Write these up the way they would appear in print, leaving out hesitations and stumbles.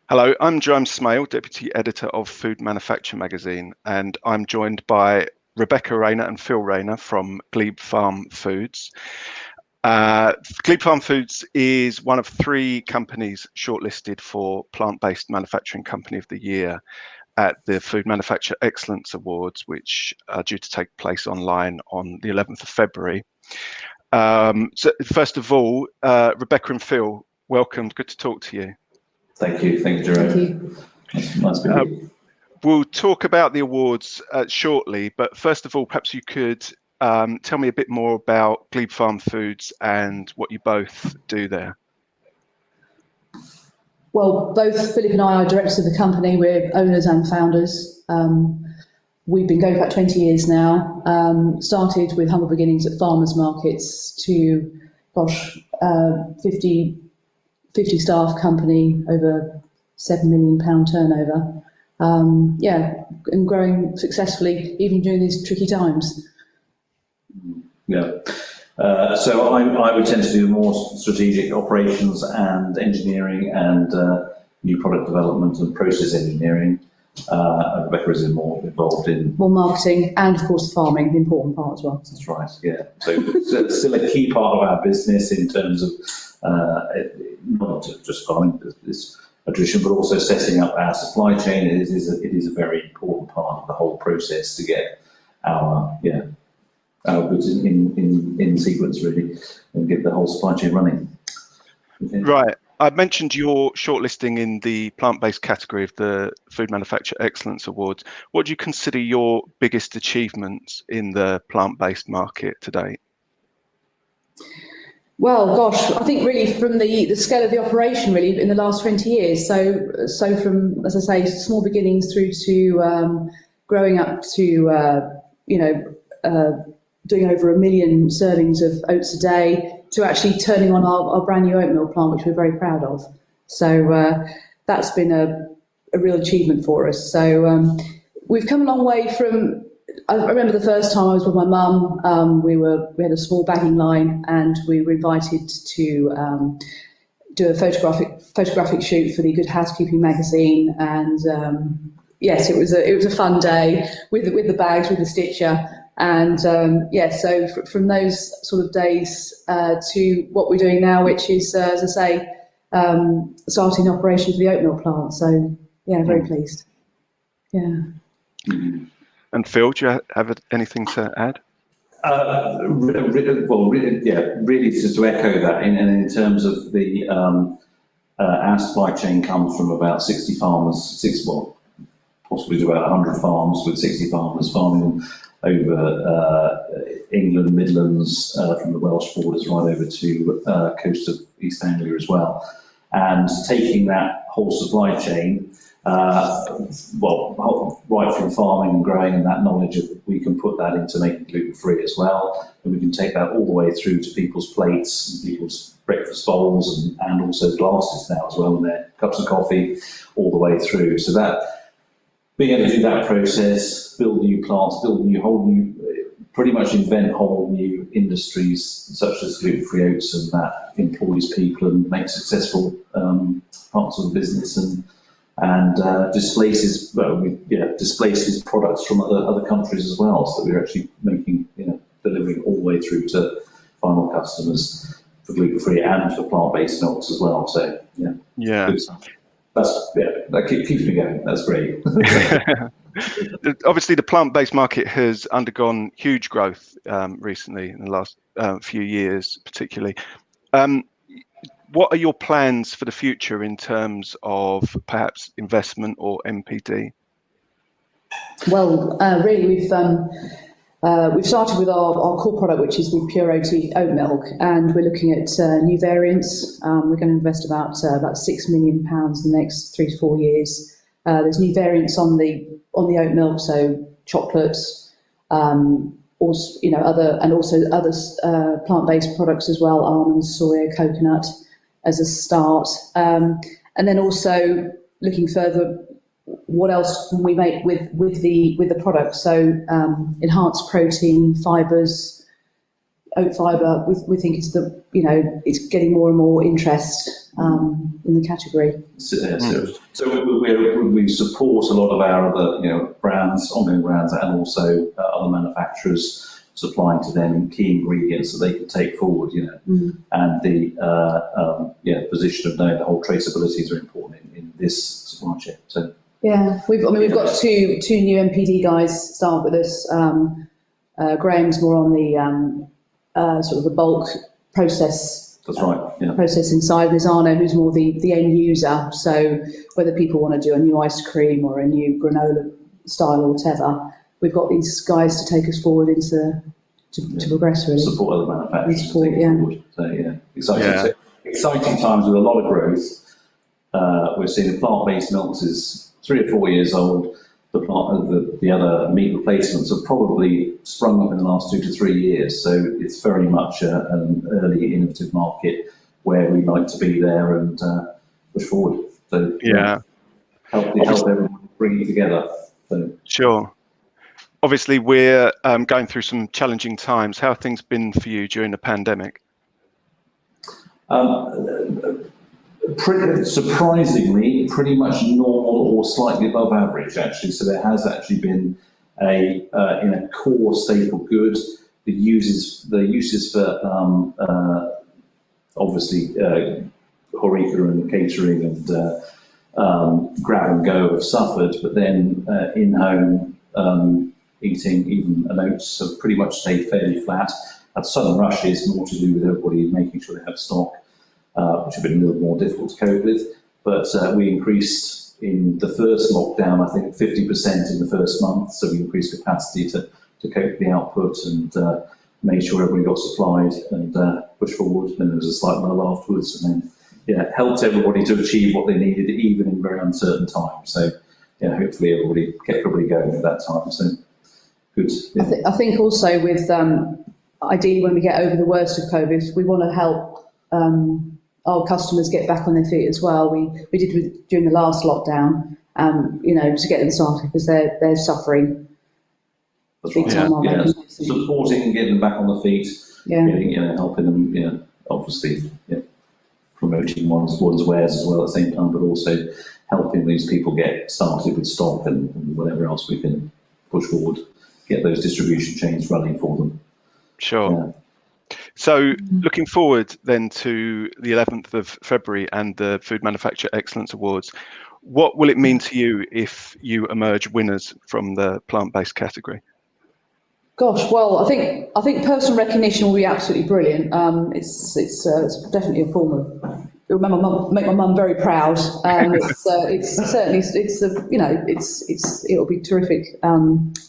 Hello, I'm James Smale, Deputy Editor of Food Manufacture magazine, and I'm joined by Rebecca Rayner and Phil Rayner from Glebe Farm Foods. Glebe Farm Foods is one of 3 companies shortlisted for Plant-Based Manufacturing Company of the Year at the Food Manufacture Excellence Awards, which are due to take place online on the 11th of February. So first of all, Rebecca and Phil, welcome. Good to talk to you. Thank you, Jerome. Thank you. Nice to be here. We'll talk about the awards shortly, but first of all, perhaps you could tell me a bit more about Glebe Farm Foods and what you both do there. Well, both Philip and I are directors of the company. We're owners and founders. We've been going for about 20 years now. Started with humble beginnings at farmers markets to, 50 staff company, over £7 million turnover. And growing successfully even during these tricky times. Yeah. So I would tend to do more strategic operations and engineering and new product development and process engineering. Rebecca is more involved in more marketing and, of course, farming, the important part as well. That's right. Yeah. So it's still a key part of our business in terms of not just farming, it's a tradition, but also setting up our supply chain. It is a very important part of the whole process to get our goods in sequence really, and get the whole supply chain running. Okay. Right. I mentioned your shortlisting in the plant-based category of the Food Manufacture Excellence Awards. What do you consider your biggest achievements in the plant-based market to date? Well, I think really from the scale of the operation really in the last 20 years. So from, as I say, small beginnings through to growing up to, doing over 1 million servings of oats a day, to actually turning on our brand new oatmeal plant, which we're very proud of. So that's been a real achievement for us. So we've come a long way from, I remember the first time I was with my mum, we had a small bagging line and we were invited to do a photographic shoot for the Good Housekeeping magazine. And yes, it was a fun day with the bags, with the stitcher. And so from those sort of days to what we're doing now, which is, as I say, starting operation for the oatmeal plant. So yeah, very pleased. Yeah. And Phil, do you have anything to add? Really just to echo that, and in terms of the our supply chain comes from about 60 farmers, possibly to about 100 farms, with 60 farmers farming over England, Midlands, from the Welsh borders right over to coast of East Anglia as well. And taking that whole supply chain, right from farming and growing, and that knowledge of, we can put that into making gluten-free as well, and we can take that all the way through to people's plates, and people's breakfast bowls, and also glasses now as well, and their cups of coffee, all the way through. So that, being able to do that process, build new plants, pretty much invent whole new industries such as gluten-free oats, and that employs people and makes successful parts of the business, and displaces products from other countries as well. So we're actually making, delivering all the way through to final customers for gluten-free and for plant-based milks as well. So yeah. That keeps me going. That's great. Obviously, the plant-based market has undergone huge growth recently in the last few years, particularly. What are your plans for the future in terms of perhaps investment or MPD? Well, really, we've started with our core product, which is the pure oat milk, and we're looking at new variants. We're going to invest about £6 million in the next 3 to 4 years. There's new variants on the oat milk, so chocolates, also other plant-based products as well, almonds, soya, coconut, as a start, and then also looking further, what else can we make with the product? So enhanced protein, fibres, oat fibre, we think is it's getting more and more interest in the category. So we support a lot of our other brands, ongoing brands, and also other manufacturers supplying to them key ingredients that they can take forward. And the position of knowing the whole traceability is very important in this supply chain. So yeah, we've got two new MPD guys start with us. Graham's more on the sort of the bulk process. That's right. Yeah. Processing side. There's Arno, who's more the end user. So whether people want to do a new ice cream or a new granola style or whatever, we've got these guys to take us forward to progress really. Support other manufacturers. Forward. So exciting. Yeah. So, exciting times with a lot of growth. We're seeing the plant-based milks is 3 or 4 years old. The other meat replacements have probably sprung up in the last 2 to 3 years. So it's very much an early innovative market where we like to be there and push forward. So help everyone bring it together. So. Sure. Obviously, we're going through some challenging times. How have things been for you during the pandemic? Surprisingly, pretty much normal or slightly above average, actually. So there has actually been in a core staple good, the uses for obviously HoReCa and catering and grab and go have suffered, but then in-home eating, even and oats, have pretty much stayed fairly flat. Had sudden rushes, more to do with everybody making sure they have stock, which have been a little more difficult to cope with. But we increased in the first lockdown, I think 50% in the first month. So we increased capacity to cope with the output and made sure everybody got supplied and pushed forward. And there was a slight lull afterwards, and then helped everybody to achieve what they needed, even in very uncertain times. So hopefully everybody kept everybody going at that time. So good. Yeah. I think also with ideally when we get over the worst of COVID, we want to help our customers get back on their feet as well. We did during the last lockdown, to get them started because they're suffering. That's right. Supporting and getting them back on the feet. Helping them. Obviously, promoting one's wares as well at the same time, but also helping these people get started with stock and whatever else we can push forward, get those distribution chains running for them. Sure. Yeah. So looking forward then to the 11th of February and the Food Manufacturer Excellence Awards, what will it mean to you if you emerge winners from the plant-based category? Gosh, well, I think personal recognition will be absolutely brilliant. It's definitely a form of make my mum very proud. It'll be terrific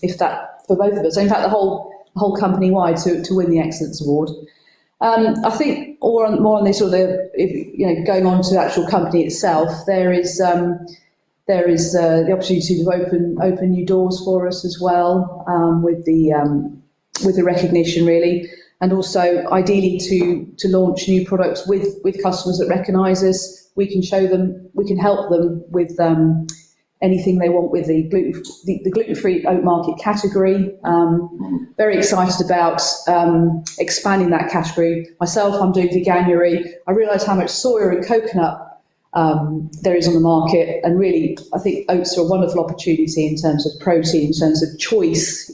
if that for both of us. In fact, the whole company wide to win the Excellence Award. I think more on this sort of going on to the actual company itself. There is the opportunity to open new doors for us as well with the recognition really, and also ideally to launch new products with customers that recognise us. We can show them, we can help them with anything they want with the gluten-free oat market category. Very excited about expanding that category. Myself, I'm doing Veganuary. I realise how much soya and coconut there is on the market, and really I think oats are a wonderful opportunity in terms of protein, in terms of choice,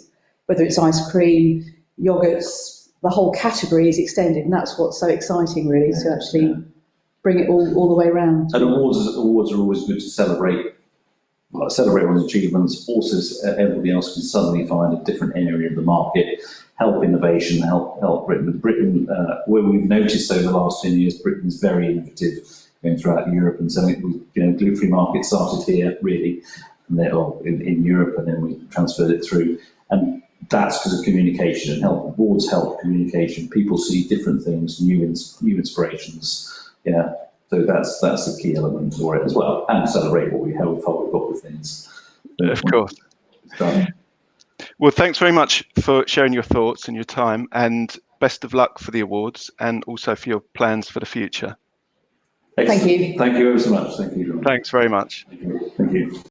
whether it's ice cream, yogurts, the whole category is extended, and that's what's so exciting really, to actually bring it all the way around. And awards are always good to celebrate one's achievements. Also, everybody else can suddenly find a different area of the market, help innovation, help Britain. Britain, where we've noticed over the last 10 years, Britain's very innovative going throughout Europe, and so gluten-free market started here really, and in Europe, and then we transferred it through, and that's because of communication and boards help communication. People see different things, new inspirations. So that's the key element for it as well, and celebrate what we've got with things. Of course. Well, thanks very much for sharing your thoughts and your time, and best of luck for the awards and also for your plans for the future. Excellent. Thank you. Thank you ever so much. Thank you. Thanks very much. Thank you.